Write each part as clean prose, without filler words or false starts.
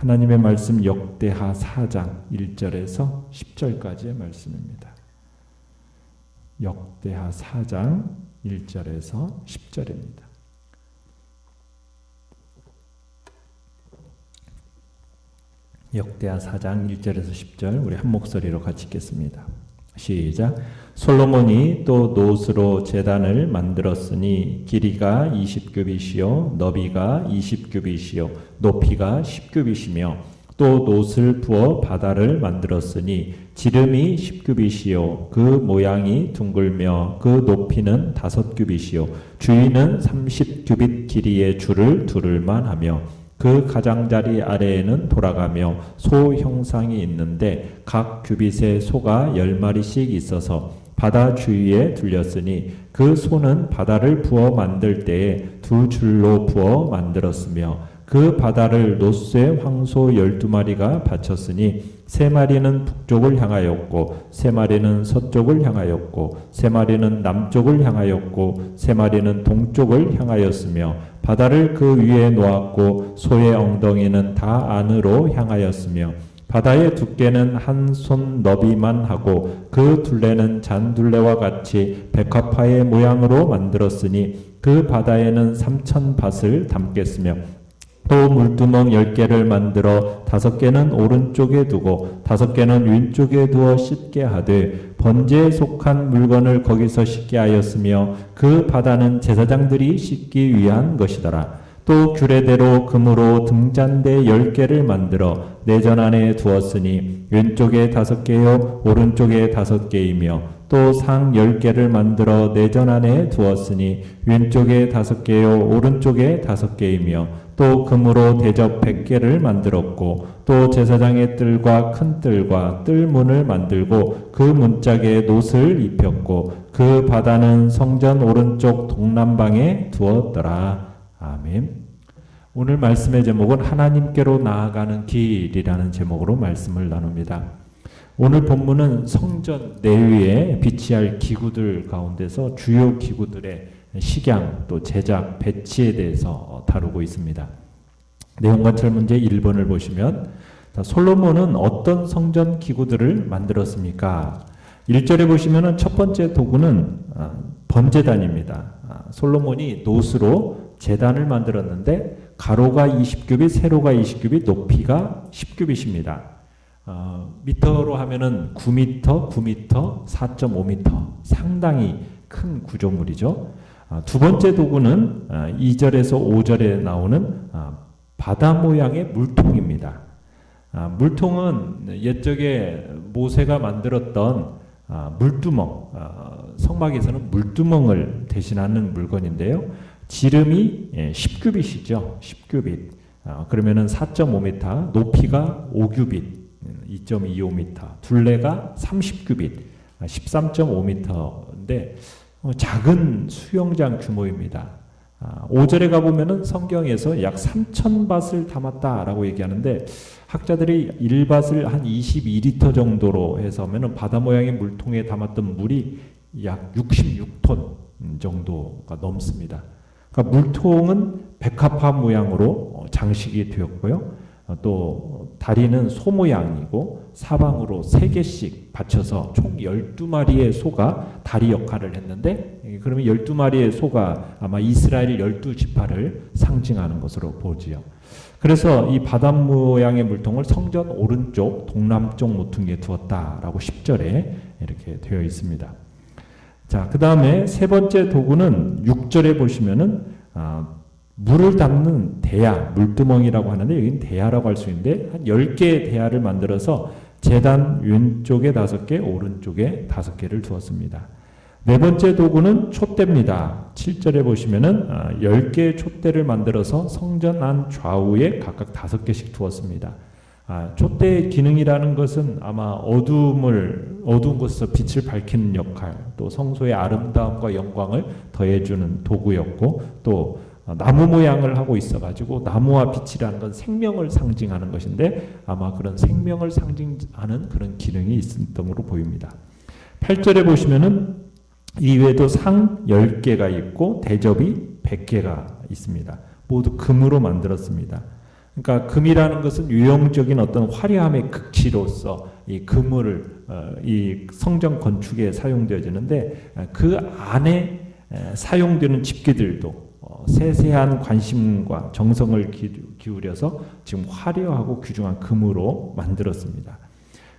하나님의 말씀 역대하 4장 1절에서 10절까지의 말씀입니다. 역대하 4장 1절에서 10절입니다. 역대하 4장 1절에서 10절 우리 한 목소리로 같이 읽겠습니다. 시작. 솔로몬이 또 노스로 제단을 만들었으니 길이가 20규빗이요 너비가 20규빗이요 높이가 10규빗이며 또 노스를 부어 바다를 만들었으니 지름이 10규빗이요 그 모양이 둥글며 그 높이는 5규빗이요 주위는 30규빗 길이의 줄을 두를만 하며 그 가장자리 아래에는 돌아가며 소 형상이 있는데 각 규빗에 소가 10마리씩 있어서 바다 주위에 둘렸으니 그 소는 바다를 부어 만들 때에 2줄로 부어 만들었으며 그 바다를 노스에 황소 12마리가 바쳤으니 3마리는 북쪽을 향하였고 3마리는 서쪽을 향하였고 3마리는 남쪽을 향하였고 3마리는 동쪽을 향하였으며 바다를 그 위에 놓았고 소의 엉덩이는 다 안으로 향하였으며 바다의 두께는 한 손 너비만 하고 그 둘레는 잔둘레와 같이 백합화의 모양으로 만들었으니 그 바다에는 3,000밭을 담겠으며 또 물두멍 10개를 만들어 5개는 오른쪽에 두고 5개는 왼쪽에 두어 씻게 하되 번제에 속한 물건을 거기서 씻게 하였으며 그 바다는 제사장들이 씻기 위한 것이더라. 또 규례대로 금으로 등잔대 10개를 만들어 내전 안에 두었으니 왼쪽에 5개요 오른쪽에 5개이며 또 상 10개를 만들어 내전 안에 두었으니 왼쪽에 5개요 오른쪽에 5개이며 또 금으로 대접 100개를 만들었고 또 제사장의 뜰과 큰 뜰과 뜰문을 만들고 그 문짝에 놋을 입혔고 그 바다는 성전 오른쪽 동남방에 두었더라. 아멘. 오늘 말씀의 제목은 하나님께로 나아가는 길이라는 제목으로 말씀을 나눕니다. 오늘 본문은 성전 내위에 비치할 기구들 가운데서 주요 기구들의 식양 또 제작 배치에 대해서 다루고 있습니다. 내용 관찰 문제 1번을 보시면 솔로몬은 어떤 성전 기구들을 만들었습니까? 1절에 보시면 첫 번째 도구는 번제단입니다. 솔로몬이 노스로 제단을 만들었는데 가로가 20규빗, 세로가 20규빗, 높이가 10규빗입니다. 미터로 하면은 9미터, 9미터, 4.5미터 상당히 큰 구조물이죠. 두 번째 도구는 2절에서 5절에 나오는 바다 모양의 물통입니다. 물통은 옛적에 모세가 만들었던 물두멍, 성막에서는 물두멍을 대신하는 물건인데요. 지름이 10규빗이죠. 10규빗. 그러면은 4.5m, 높이가 5규빗, 2.25m, 둘레가 30규빗, 13.5m인데 작은 수영장 규모입니다. 5절에 가보면은 성경에서 약 3,000밭을 담았다라고 얘기하는데 학자들이 1밭을 한 22리터 정도로 해서 하면은 바다 모양의 물통에 담았던 물이 약 66톤 정도가 넘습니다. 그러니까 물통은 백합화 모양으로 장식이 되었고요. 또 다리는 소 모양이고 사방으로 3개씩 받쳐서 총 12마리의 소가 다리 역할을 했는데 그러면 12마리의 소가 아마 이스라엘 12지파를 상징하는 것으로 보지요. 그래서 이 바다 모양의 물통을 성전 오른쪽 동남쪽 모퉁이에 두었다라고 10절에 이렇게 되어 있습니다. 자, 그 다음에 세 번째 도구는 6절에 보시면은 물을 담는 대야, 물두멍이라고 하는데 여기는 대야라고 할 수 있는데 한 10개의 대야를 만들어서 제단 왼쪽에 5개, 오른쪽에 5개를 두었습니다. 네 번째 도구는 촛대입니다. 7절에 보시면은 10개의 촛대를 만들어서 성전 안 좌우에 각각 5개씩 두었습니다. 촛대의 기능이라는 것은 아마 어두운 곳에서 빛을 밝히는 역할, 또 성소의 아름다움과 영광을 더해주는 도구였고, 또 나무 모양을 하고 있어가지고 나무와 빛이라는 건 생명을 상징하는 것인데 아마 그런 생명을 상징하는 그런 기능이 있었던 것으로 보입니다. 8절에 보시면은 이외에도 상 10개가 있고 대접이 100개가 있습니다. 모두 금으로 만들었습니다. 그러니까 금이라는 것은 유형적인 어떤 화려함의 극치로서 이 금을 이 성전 건축에 사용되어지는데 그 안에 사용되는 집기들도 세세한 관심과 정성을 기울여서 지금 화려하고 귀중한 금으로 만들었습니다.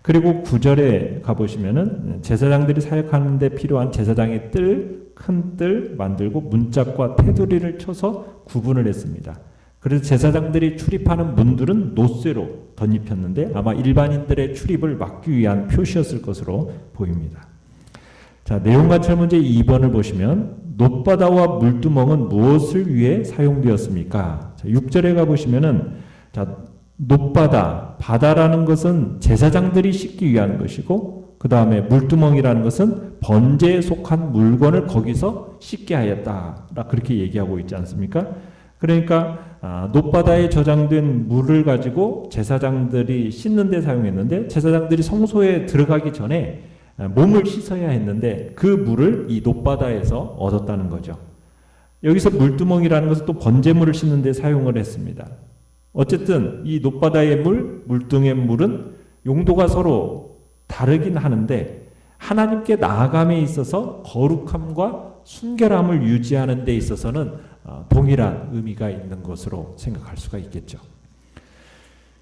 그리고 9절에 가보시면은 제사장들이 사역하는 데 필요한 제사장의 뜰, 큰 뜰 만들고 문짝과 테두리를 쳐서 구분을 했습니다. 그래서 제사장들이 출입하는 문들은 노쇠로 덧입혔는데 아마 일반인들의 출입을 막기 위한 표시였을 것으로 보입니다. 자, 내용관찰 문제 2번을 보시면 놋바다와 물두멍은 무엇을 위해 사용되었습니까? 자, 6절에 가보시면은 자, 놋바다, 바다라는 것은 제사장들이 씻기 위한 것이고 그 다음에 물두멍이라는 것은 번제에 속한 물건을 거기서 씻게 하였다. 그렇게 얘기하고 있지 않습니까? 그러니까 놋바다에 저장된 물을 가지고 제사장들이 씻는 데 사용했는데 제사장들이 성소에 들어가기 전에 몸을 씻어야 했는데 그 물을 이 놋바다에서 얻었다는 거죠. 여기서 물두멍이라는 것은 또 번제물을 씻는 데 사용을 했습니다. 어쨌든 이 놋바다의 물, 물등의 물은 용도가 서로 다르긴 하는데 하나님께 나아감에 있어서 거룩함과 순결함을 유지하는 데 있어서는 동일한 의미가 있는 것으로 생각할 수가 있겠죠.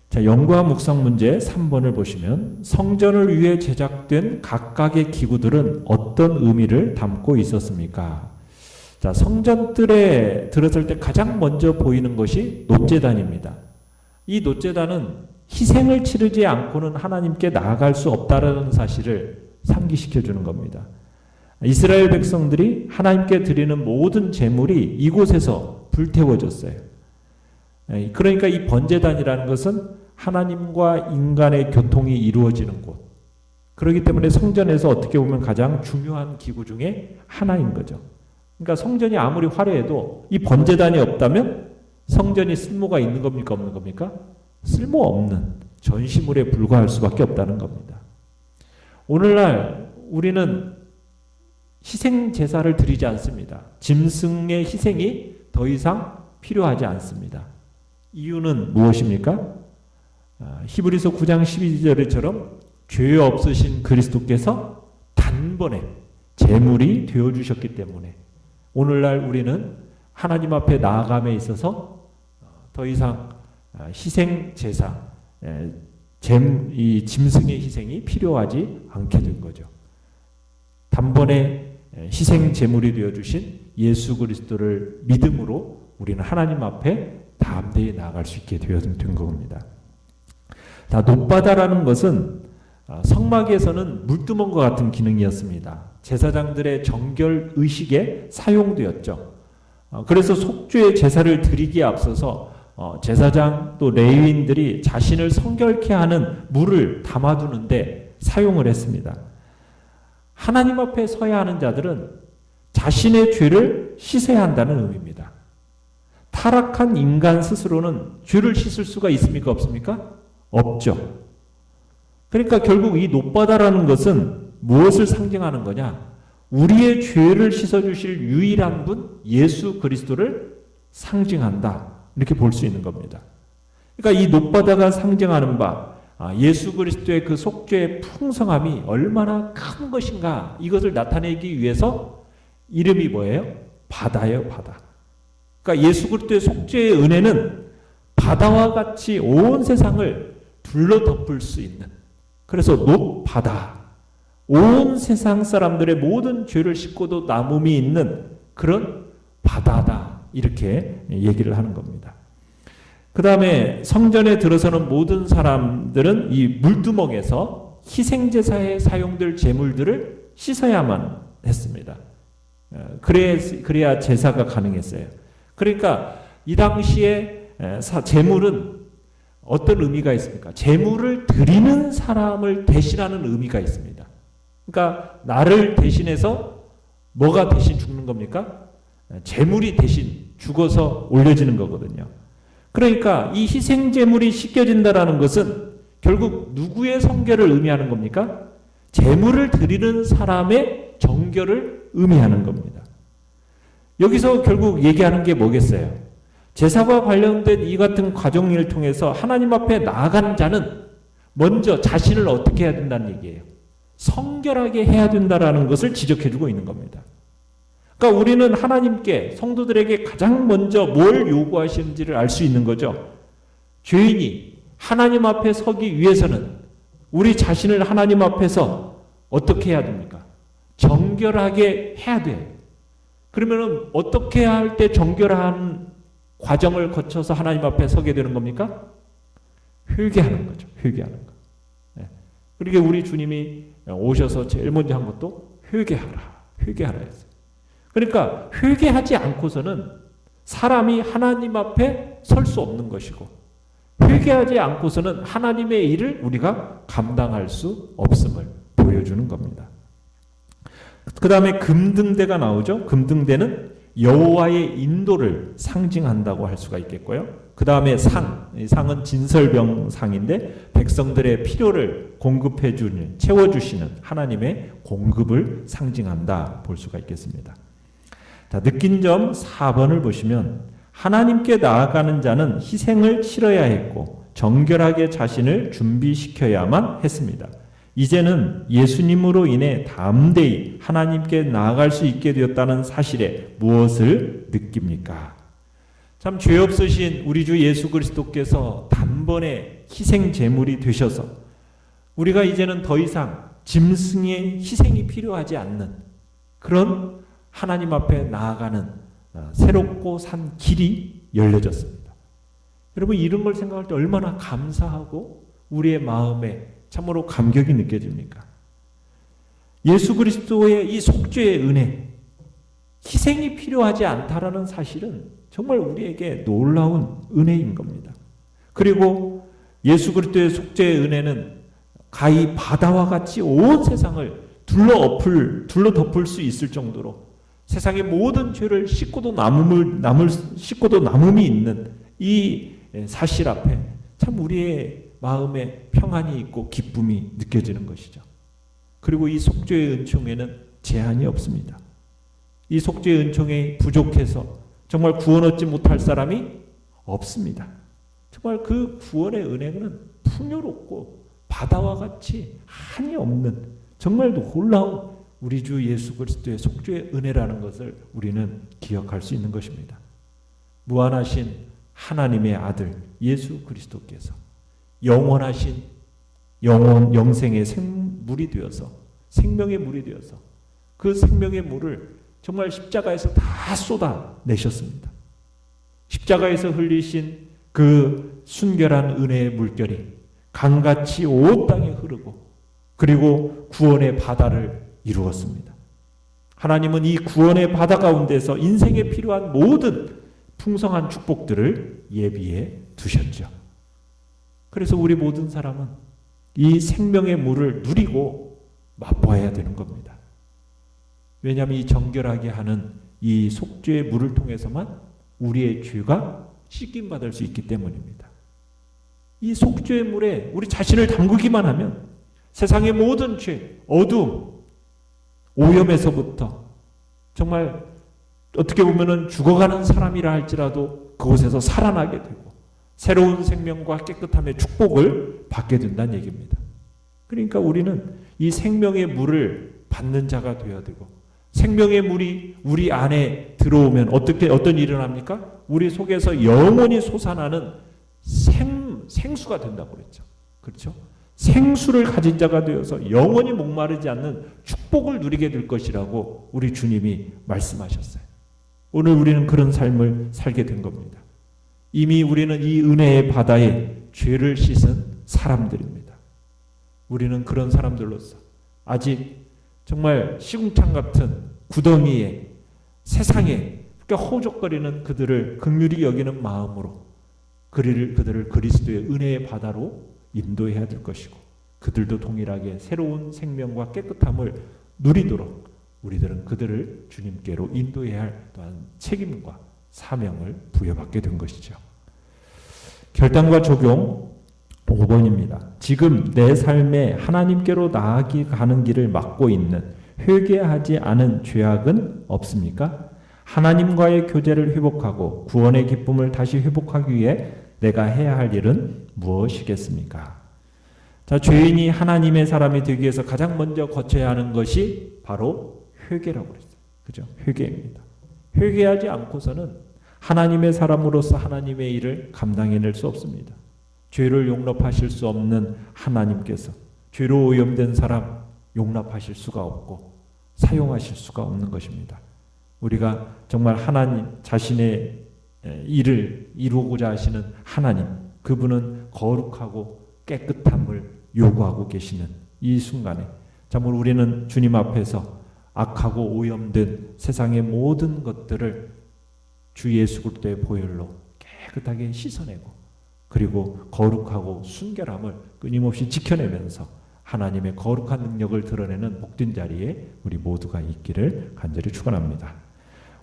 자, 연구와 묵상 문제 3번을 보시면 성전을 위해 제작된 각각의 기구들은 어떤 의미를 담고 있었습니까? 자, 성전뜰에 들어설 때 가장 먼저 보이는 것이 놋제단입니다. 이 놋제단은 희생을 치르지 않고는 하나님께 나아갈 수 없다라는 사실을 상기시켜 주는 겁니다. 이스라엘 백성들이 하나님께 드리는 모든 제물이 이곳에서 불태워졌어요. 그러니까 이 번제단이라는 것은 하나님과 인간의 교통이 이루어지는 곳. 그렇기 때문에 성전에서 어떻게 보면 가장 중요한 기구 중에 하나인 거죠. 그러니까 성전이 아무리 화려해도 이 번제단이 없다면 성전이 쓸모가 있는 겁니까? 없는 겁니까? 쓸모없는 전시물에 불과할 수밖에 없다는 겁니다. 오늘날 우리는 희생 제사를 드리지 않습니다. 짐승의 희생이 더 이상 필요하지 않습니다. 이유는 무엇입니까? 히브리서 9장 12절처럼 죄 없으신 그리스도께서 단번에 제물이 되어주셨기 때문에 오늘날 우리는 하나님 앞에 나아감에 있어서 더 이상 희생 제사, 이 짐승의 희생이 필요하지 않게 된 거죠. 단번에 희생 제물이 되어주신 예수 그리스도를 믿음으로 우리는 하나님 앞에 담대히 나아갈 수 있게 된 겁니다. 자, 놋바다라는 것은 성막에서는 물두멍과 같은 기능이었습니다. 제사장들의 정결 의식에 사용되었죠. 그래서 속죄의 제사를 드리기에 앞서서 제사장 또 레위인들이 자신을 성결케 하는 물을 담아두는데 사용을 했습니다. 하나님 앞에 서야 하는 자들은 자신의 죄를 씻어야 한다는 의미입니다. 타락한 인간 스스로는 죄를 씻을 수가 있습니까? 없습니까? 없죠. 그러니까 결국 이 놋바다라는 것은 무엇을 상징하는 거냐? 우리의 죄를 씻어주실 유일한 분 예수 그리스도를 상징한다. 이렇게 볼 수 있는 겁니다. 그러니까 이 놋바다가 상징하는 바 예수 그리스도의 그 속죄의 풍성함이 얼마나 큰 것인가 이것을 나타내기 위해서 이름이 뭐예요? 바다예요, 바다. 그러니까 예수 그리스도의 속죄의 은혜는 바다와 같이 온 세상을 둘러 덮을 수 있는, 그래서 놋바다, 온 세상 사람들의 모든 죄를 씻고도 남음이 있는 그런 바다다, 이렇게 얘기를 하는 겁니다. 그 다음에 성전에 들어서는 모든 사람들은 이 물두멍에서 희생제사에 사용될 제물들을 씻어야만 했습니다. 그래야 제사가 가능했어요. 그러니까 이 당시에 제물은 어떤 의미가 있습니까? 제물을 드리는 사람을 대신하는 의미가 있습니다. 그러니까 나를 대신해서 뭐가 대신 죽는 겁니까? 제물이 대신 죽어서 올려지는 거거든요. 그러니까 이 희생 제물이 씻겨진다라는 것은 결국 누구의 성결을 의미하는 겁니까? 제물을 드리는 사람의 정결을 의미하는 겁니다. 여기서 결국 얘기하는 게 뭐겠어요? 제사와 관련된 이 같은 과정을 통해서 하나님 앞에 나아가는 자는 먼저 자신을 어떻게 해야 된다는 얘기예요. 성결하게 해야 된다라는 것을 지적해주고 있는 겁니다. 그러니까 우리는 하나님께, 성도들에게 가장 먼저 뭘 요구하시는지를 알 수 있는 거죠. 죄인이 하나님 앞에 서기 위해서는 우리 자신을 하나님 앞에서 어떻게 해야 됩니까? 정결하게 해야 돼요. 그러면 어떻게 할 때 정결한 과정을 거쳐서 하나님 앞에 서게 되는 겁니까? 회개하는 거죠. 회개하는 거. 네. 그러니까 우리 주님이 오셔서 제일 먼저 한 것도 회개하라. 회개하라 했어요. 그러니까 회개하지 않고서는 사람이 하나님 앞에 설 수 없는 것이고, 회개하지 않고서는 하나님의 일을 우리가 감당할 수 없음을 보여주는 겁니다. 그 다음에 금등대가 나오죠. 금등대는 여호와의 인도를 상징한다고 할 수가 있겠고요. 그 다음에 상, 이 상은 진설병상인데 백성들의 필요를 공급해 주는, 채워주시는 하나님의 공급을 상징한다 볼 수가 있겠습니다. 자, 느낀 점 4번을 보시면 하나님께 나아가는 자는 희생을 치러야 했고 정결하게 자신을 준비시켜야만 했습니다. 이제는 예수님으로 인해 담대히 하나님께 나아갈 수 있게 되었다는 사실에 무엇을 느낍니까? 참 죄 없으신 우리 주 예수 그리스도께서 단번에 희생 제물이 되셔서 우리가 이제는 더 이상 짐승의 희생이 필요하지 않는 그런 하나님 앞에 나아가는 새롭고 산 길이 열려졌습니다. 여러분, 이런 걸 생각할 때 얼마나 감사하고 우리의 마음에 참으로 감격이 느껴집니까? 예수 그리스도의 이 속죄의 은혜, 희생이 필요하지 않다라는 사실은 정말 우리에게 놀라운 은혜인 겁니다. 그리고 예수 그리스도의 속죄의 은혜는 가히 바다와 같이 온 세상을 둘러덮을 수 있을 정도로 세상의 모든 죄를 씻고도 남음이 있는 이 사실 앞에 참 우리의 마음에 평안이 있고 기쁨이 느껴지는 것이죠. 그리고 이 속죄의 은총에는 제한이 없습니다. 이 속죄의 은총이 부족해서 정말 구원 얻지 못할 사람이 없습니다. 정말 그 구원의 은혜는 풍요롭고 바다와 같이 한이 없는 정말 놀라운 우리 주 예수 그리스도의 속죄의 은혜라는 것을 우리는 기억할 수 있는 것입니다. 무한하신 하나님의 아들 예수 그리스도께서 영원하신 영생의 물이 되어서 생명의 물이 되어서 그 생명의 물을 정말 십자가에서 다 쏟아내셨습니다. 십자가에서 흘리신 그 순결한 은혜의 물결이 강같이 온 땅에 흐르고 그리고 구원의 바다를 이루었습니다. 하나님은 이 구원의 바다 가운데서 인생에 필요한 모든 풍성한 축복들을 예비해 두셨죠. 그래서 우리 모든 사람은 이 생명의 물을 누리고 맛보아야 되는 겁니다. 왜냐하면 이 정결하게 하는 이 속죄의 물을 통해서만 우리의 죄가 씻김받을 수 있기 때문입니다. 이 속죄의 물에 우리 자신을 담그기만 하면 세상의 모든 죄, 어두움, 오염에서부터 정말 어떻게 보면은 죽어가는 사람이라 할지라도 그곳에서 살아나게 되고 새로운 생명과 깨끗함의 축복을 받게 된다는 얘기입니다. 그러니까 우리는 이 생명의 물을 받는 자가 되어야 되고 생명의 물이 우리 안에 들어오면 어떤 일이 일어납니까? 우리 속에서 영원히 솟아나는 생수가 된다고 그랬죠. 그렇죠? 생수를 가진 자가 되어서 영원히 목마르지 않는 축복을 누리게 될 것이라고 우리 주님이 말씀하셨어요. 오늘 우리는 그런 삶을 살게 된 겁니다. 이미 우리는 이 은혜의 바다에 죄를 씻은 사람들입니다. 우리는 그런 사람들로서 아직 정말 시궁창 같은 구덩이에 세상에 허우적거리는 그들을 긍휼히 여기는 마음으로 그들을 그리스도의 은혜의 바다로 인도해야 될 것이고 그들도 동일하게 새로운 생명과 깨끗함을 누리도록 우리들은 그들을 주님께로 인도해야 할 또한 책임과 사명을 부여받게 된 것이죠. 결단과 적용 5번입니다. 지금 내 삶에 하나님께로 나아가는 길을 막고 있는 회개하지 않은 죄악은 없습니까? 하나님과의 교제를 회복하고 구원의 기쁨을 다시 회복하기 위해 내가 해야 할 일은 무엇이겠습니까? 자, 죄인이 하나님의 사람이 되기 위해서 가장 먼저 거쳐야 하는 것이 바로 회개라고 그랬어요. 그죠? 회개입니다. 회개하지 않고서는 하나님의 사람으로서 하나님의 일을 감당해낼 수 없습니다. 죄를 용납하실 수 없는 하나님께서 죄로 오염된 사람 용납하실 수가 없고 사용하실 수가 없는 것입니다. 우리가 정말 하나님 자신의 일을 이루고자 하시는 하나님, 그분은 거룩하고 깨끗함을 요구하고 계시는 이 순간에 정말 우리는 주님 앞에서 악하고 오염된 세상의 모든 것들을 주 예수 그리스도의 보혈로 깨끗하게 씻어내고 그리고 거룩하고 순결함을 끊임없이 지켜내면서 하나님의 거룩한 능력을 드러내는 복된 자리에 우리 모두가 있기를 간절히 축원합니다.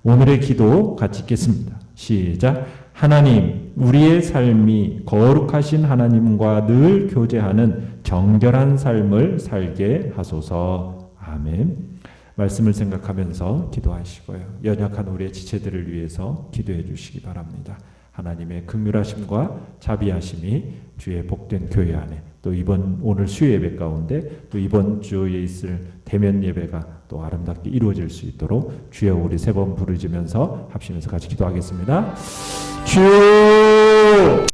오늘의 기도 같이 읽겠습니다. 시작. 하나님, 우리의 삶이 거룩하신 하나님과 늘 교제하는 정결한 삶을 살게 하소서. 아멘. 말씀을 생각하면서 기도하시고요. 연약한 우리의 지체들을 위해서 기도해 주시기 바랍니다. 하나님의 긍휼하심과 자비하심이 주의 복된 교회 안에 또 이번 오늘 수요 예배 가운데 또 이번 주에 있을 대면 예배가 또 아름답게 이루어질 수 있도록 주여 우리 세 번 부르짖으면서 합심해서 같이 기도하겠습니다. 주여